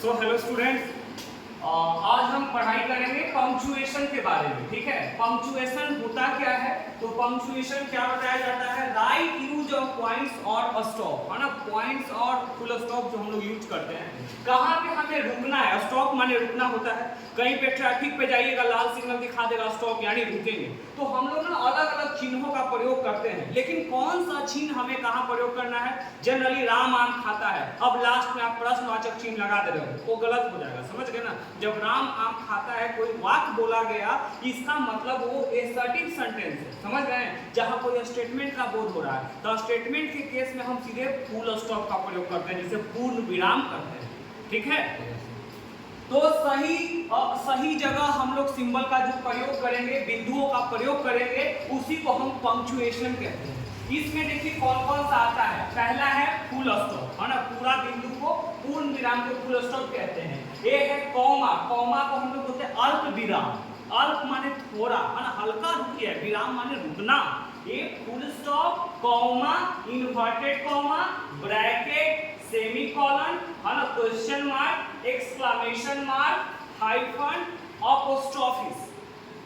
So hello students, आज हम पढ़ाई करेंगे पंक्चुएशन के बारे में। ठीक है, पंक्चुएशन होता क्या है? तो पंक्चुएशन क्या बताया जाता है? राइट यूज ऑफ पॉइंट्स और स्टॉप, है ना। पॉइंट्स और फुल स्टॉप जो हम लोग यूज करते हैं, कहाँ पे हमें रुकना है। स्टॉप माने रुकना होता है। कहीं पे ट्रैफिक पे जाइएगा, लाल सिग्नल दिखा देगा स्टॉप यानी रुकेंगे। तो हम लोग ना अलग अलग चिन्हों का प्रयोग करते हैं, लेकिन कौन सा चिन्ह हमें कहाँ प्रयोग करना है? जनरली राम आम खाता है, अब लास्ट में आप प्रश्नवाचक चिन्ह लगा दे रहे हो, वो गलत हो जाएगा। समझ गए ना? जब राम आम खाता है कोई वाक्य बोला गया, इसका मतलब वो एसर्टिव सेंटेंस है। समझ गए? जहां कोई स्टेटमेंट का बोध हो रहा है, तो स्टेटमेंट के केस में हम सीधे फुल स्टॉप का प्रयोग करते हैं, जिसे पूर्ण विराम करते हैं। ठीक है, तो सही जगह हम लोग सिंबल का जो प्रयोग करेंगे, बिंदुओं का प्रयोग करेंगे, उसी को हम पंक्चुएशन कहते हैं। इसमें देखिए कौन कौन सा आता है। पहला है फुल स्टॉप, है ना। पूरा बिंदु को, पूर्ण विराम को फुल स्टॉप कहते हैं। एक है कॉमा, कॉमा को हम लोग बोलते हैं अल्प विराम। अल्प माने थोड़ा, है ना, हल्का रुकिए। विराम माने रुकना। एक full stop, comma, inverted comma, bracket, semicolon, है ना, question mark, exclamation mark, hyphen, apostrophes,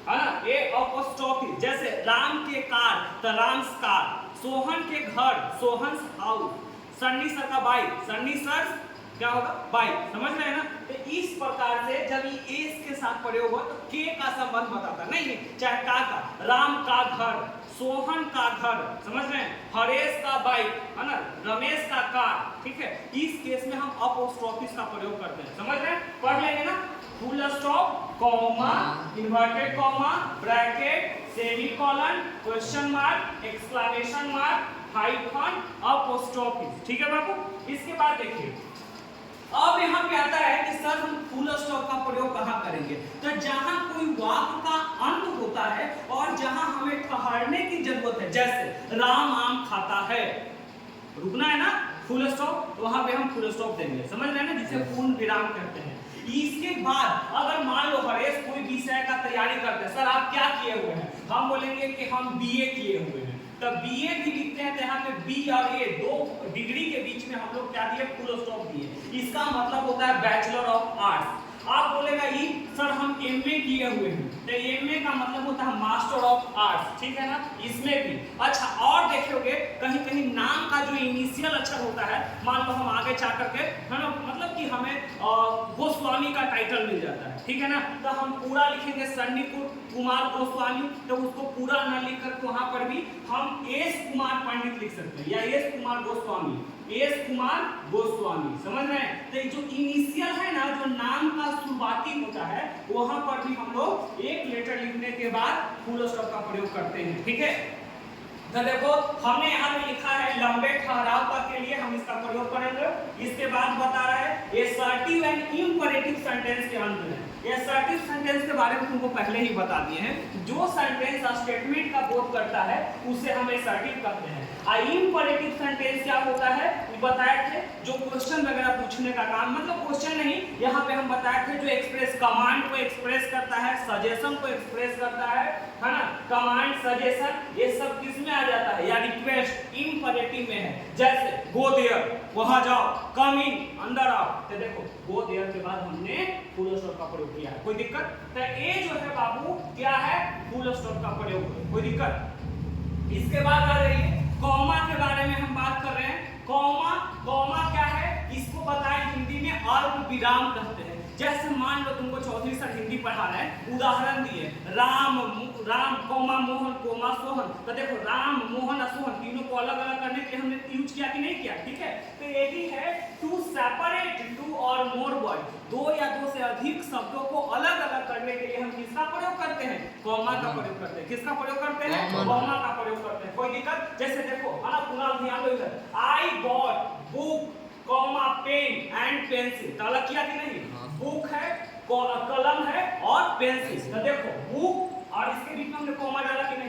है ना। ये अपोस्ट्रोफिस, जैसे राम के कार तो राम्स कार, सोहन के घर सोहन्स हाउस, सन्नी सर का बाइक सन्नी सर क्या होगा? बाइक। समझ रहे हैं ना? तो इस प्रकार से जब ये एस के साथ प्रयोग हो तो के का संबंध बताता नहीं, चाहे का, राम का घर, सोहन का घर, समझ रहे हैं, हरेश का बाइक, है ना, रमेश का कार। ठीक है, इस केस में हम अपोस्ट्रोफिस का प्रयोग करते हैं। समझ रहे हैं? पढ़ लेंगे ना। Full stop, comma, inverted comma, bracket, semicolon, question mark, exclamation mark, hyphen, apostrophes. ठीक है बाबू। इसके बाद देखिए, अब यहाँ पे आता है कि सर हम फुल स्टॉप का प्रयोग कहाँ करेंगे? तो जहां कोई वाक्य का अंत होता है और जहां हमें ठहरने की जरूरत है, जैसे राम आम खाता है, रुकना है ना, फुल स्टॉप, तो वहां पे हम फुल स्टॉप देंगे। समझ रहे हैं ना, जिसे पूर्ण विराम कहते हैं। इसके बाद अगर मान लो हरेश कोई विषय का तैयारी करते हैं, सर आप क्या किए हुए हैं? हम बोलेंगे कि हम बीए किए हुए हैं, तब बीए भी लिखते हैं, तो यहाँ पे बी और ए दो डिग्री के बीच में हम लोग क्या दिए? फुल स्टॉप दिए। इसका मतलब होता है बैचलर ऑफ आर्ट्स। आप बोलेगा ये सर हम एमए किए हुए हैं, तो एमए का मतलब होता है मास्टर ऑफ आर्ट्स। ठीक है ना, इसमें भी। अच्छा, और देखोगे कहीं कहीं नाम का जो इनिशियल अक्षर होता है, मान लो हम आगे जा करके, है ना, मतलब कि हमें गोस्वामी का टाइटल मिल जाता है। ठीक है ना, तो हम पूरा लिखेंगे सन्नी कुमार गोस्वामी, तो उसको पूरा न लिख कर वहां पर भी हम एस कुमार पंडित लिख सकते हैं, या एस कुमार गोस्वामी, एस कुमार गोस्वामी। समझ रहे हैं? तो जो इनिशियल है ना, जो नाम का शुरुआती होता है, वहां पर भी हम लोग एक लेटर लिखने के बाद फुल स्टॉप का प्रयोग करते हैं। ठीक है, तो देखो हमने यहाँ पे लिखा है लंबे ठहराव के लिए हम इसका प्रयोग करेंगे। इसके बाद बता रहा है एसर्टिव एंड इम्परेटिव सेंटेंस के अंत में। एसर्टिव सेंटेंस के बारे में तुमको पहले ही बता दिए हैं। जो सेंटेंस स्टेटमेंट का बोध करता है उसे हम एसर्टिव कहते हैं। इम्परेटिव सेंटेंस क्या होता है बताए थे, जो क्वेश्चन वगैरह पूछने का काम, मतलब क्वेश्चन नहीं, यहाँ पे हम बताए थे, जो एक्सप्रेस कमांड को एक्सप्रेस करता है, सजेशन को एक्सप्रेस करता है ना। कमांड, सजेशन, ये सब किस में आ जाता है? या रिक्वेस्ट इम्परेटिव में है। जैसे गो देयर, वहां जाओ, कम इन, अंदर आओ। तो देखो गो देयर के बाद हमने फुल स्टॉप का प्रयोग किया है। कोई दिक्कत? तो ये जो है बाबू क्या है? फुल स्टॉप का प्रयोग। कोई दिक्कत? इसके बाद आ रही है कॉमा के बारे में हम बात कर रहे हैं। कॉमा, कॉमा क्या है? इसको बताएं हिंदी में अल्प विराम कहते हैं। जैसे मान लो तुमको चौधरी सर हिंदी पढ़ा रहे हैं, उदाहरण दिए राम राम कॉमा मोहन कोमा सोहन, तो देखो राम मोहन और सोहन तीनों को अलग अलग करने के लिए हमने यूज किया कि नहीं किया? ठीक है, तो यही है टू सेपरेट टू और मोर वर्ड, दो या दो से अधिक शब्दों को अलग अलग करने के लिए हम किसका प्रयोग करते हैं? कॉमा का प्रयोग करते हैं। किसका प्रयोग करते हैं? कॉमा का प्रयोग करते हैं। कोई दिक्कत? जैसे देखो, है ना, पूरा ध्यान दो इधर, I bought book comma pen and pencil, तो अलग किया कि नहीं? बुक है, कलम है और पेंसिल। तो देखो बुक और इसके बीच में हमने कॉमा डाला कि नहीं?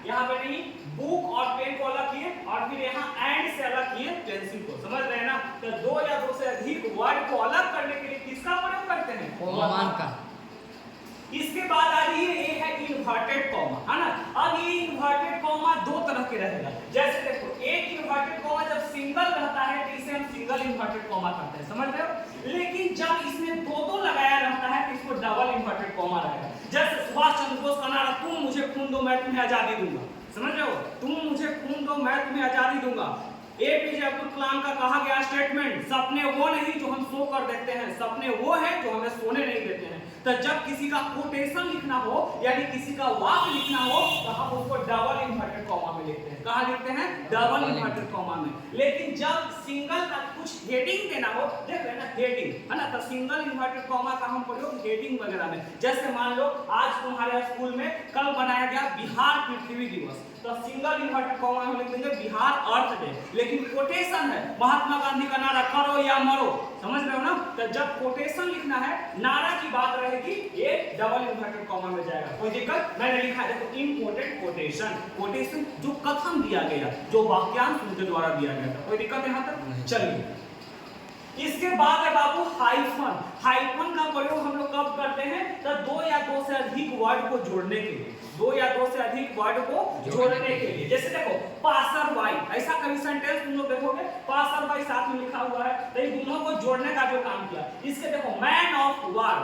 यहाँ पे नहीं, बुक और पेन को अलग किए और फिर यहाँ एंड से अलग किए पेंसिल को। समझ रहे हैं ना? तो दो या दो से अधिक वर्ड को अलग करने के लिए किसका प्रयोग करते हैं? कॉमा का। इसके बाद आ रही है, ये है इन्वर्टेड कॉमा, है ना। अब ये इन्वर्टेड कॉमा दो तरह के रहेगा। जैसे देखो, एक इन्वर्टेड कॉमा जब सिंगल रहता है तो इसे हम सिंगल इन्वर्टेड कॉमा कहते हैं। समझ रहे हो? लेकिन जब इसमें इन्वर्टेड कॉमा रहेगा। जैसे सुभाष चंद्र बोस का नारा, तुम मुझे खून दो मैं तुम्हें आजादी दूंगा, समझ रहे हो, तुम मुझे खून दो मैं तुम्हें आजादी दूंगा। एपीजे अब्दुल कलाम का कहा गया स्टेटमेंट, सपने वो नहीं जो हम सो कर देखते हैं, सपने वो हैं जो हमें सोने नहीं देते हैं। तो जब किसी का कोटेशन लिखना हो यानी किसी का वाक्य लिखना हो तो हम उसको डबल इन्वर्टेड कॉमा में लिखते हैं। कहाँ लिखते हैं? डबल इन्वर्टेड कॉमा में। लेकिन जब सिंगल का कुछ हेडिंग देना हो, देख रहे हैं ना हेडिंग, है ना, तो सिंगल इन्वर्टेड कॉमा का हम प्रयोग हेडिंग वगैरह में। जैसे मान लो आज तुम्हारे स्कूल में कल बनाया गया बिहार पृथ्वी दिवस, तो सिंगल इन्वर्टेड कॉमा में लिख देंगे बिहार अर्थ डे। लेकिन कोटेशन है महात्मा गांधी का नारा, करो या मरो, समझ रहे हो ना। तो जब कोटेशन लिखना है, नारा की बात रहेगी, ये डबल इन्वर्टेड कॉमा में जाएगा। कोई दिक्कत? मैंने लिखा है देखो इंपोर्टेंट कोटेशन, कोटेशन जो कथन दिया गया, जो वाक्यांश उनके द्वारा दिया गया था। कोई दिक्कत यहां तक? चलिए इसके बाद है बाबू हाइफन। हाइफन का प्रयोग हम लोग कब करते हैं? तो दो या दो से अधिक वर्ड को जोड़ने के लिए, दो या दो से अधिक वर्ड को जोड़ने के लिए। जैसे देखो पासर बाई, ऐसा कभी सेंटेंस तुम लोग देखोगे पासर बाई साथ में लिखा हुआ है, तो इन दोनों को जोड़ने का जो काम किया। इसके देखो मैन ऑफ वार,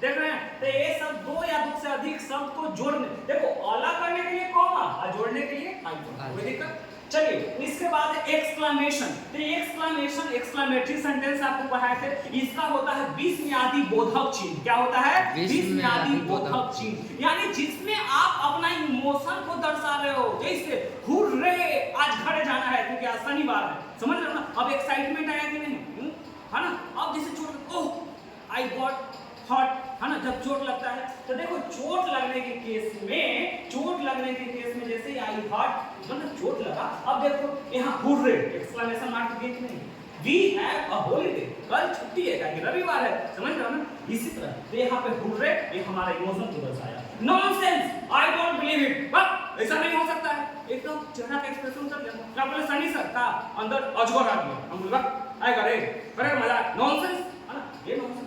देख रहे हैं, तो ये सब दो या दो से अधिक शब्द को जोड़ने, देखो अलग करने के लिए कॉमा और जोड़ने के लिए हाइफन। कोई दिक्कत? चलिए इसके बाद है एक्सक्लेमेशन। तो एक्सक्लेमेशन एक्सक्लेमेटरी सेंटेंस आपको पढ़ाए थे, इसका होता है विस्मयादि बोधक चिन्ह। क्या होता है? विस्मयादि बोधक चिन्ह, यानी जिसमें आप अपना इमोशन को दर्शा रहे हो। जैसे हुर्रे आज घर जाना है क्योंकि आज शनिवार है, समझ रहे हो ना। अब एक्साइटमेंट आया कि नहीं, है ना। अब जैसे चोट, ओह आई गॉट हर्ट, है ना, जब चोट लगता है तो देखो चोट लगने के केस में, चोट लगने के केस में जैसे आई हर्ट मतलब चोट लगा। अब देखो यहाँ हुर्रे एक्सक्लेमेशन मार्क दिए कि नहीं, वी हैव अ हॉलिडे, कल छुट्टी है क्योंकि रविवार है, समझ रहे हो ना। इसी तरह तो यहाँ पे हुर्रे ये हमारा इमोशन को दर्शाया। Nonsense, I don't believe it, but ऐसा नहीं हो सकता है, एकदम चेहरा का एक्सप्रेशन उतर गया। क्या बोले सनी सर का अंदर अजगर आ गया, हम बोला आएगा रे, अरे मजाक, नॉनसेंस, है ना, ये नॉनसेंस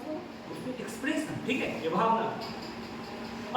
एक्सप्रेशन, ठीक है, ये भावना।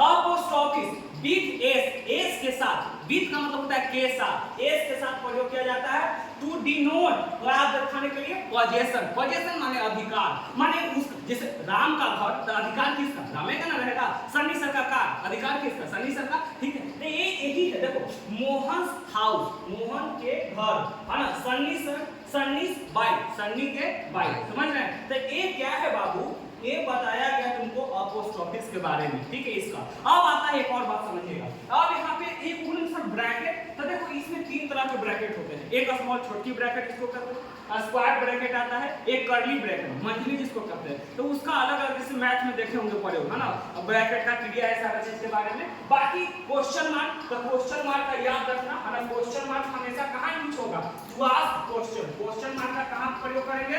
अपोस्ट्रोफिस विद एस के साथ, विद का मतलब होता है के साथ, एस के साथ प्रयोग किया जाता है टू डिनोट, याद रखने के लिए पोजेशन। पोजेशन माने अधिकार, माने उस जैसे राम का घर, तो अधिकार किसका? रामे का ना रहेगा। सन्नी सर का कार, अधिकार किसका? सन्नी सर का, ठीक है। तो ये एक ही है, देखो मोहन हाउस, मोहन के घर, है ना, सन्नी सर, सन्नी बाइक, सन्नी के बाइक, समझ रहे हैं। तो ये क्या है बाबू, ये बताया गया तुमको अपोस्ट्रोफिस के बारे में, ठीक है। इसका अब आता है एक और बात समझिएगा। अब यहाँ पे एक सर ब्रैकेट, तो देखो इसमें तीन तरह के ब्रैकेट होते हैं, एक स्मॉल छोटी ब्रैकेट इसको कहते हैं, स्क्वायर ब्रैकेट आता है, एक कर्ली ब्रैकेट मंथली जिसको कहते हैं। तो उसका अलग अलग जैसे मैथ में देखे होंगे पढ़े हो, है ना, ब्रैकेट का क्रिया है सारा चीज के बारे में। बाकी क्वेश्चन मार्क, तो क्वेश्चन मार्क का याद रखना, है ना, क्वेश्चन मार्क हमेशा कहाँ यूज होगा? To ask question. Question mark का कहाँ प्रयोग करेंगे?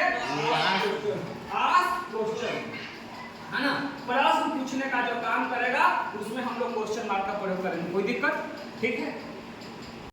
आस्क क्वेश्चन, है ना, प्रश्न पूछने का जो काम करेगा उसमें हम लोग क्वेश्चन मार्क का प्रयोग करेंगे। कोई दिक्कत? ठीक है।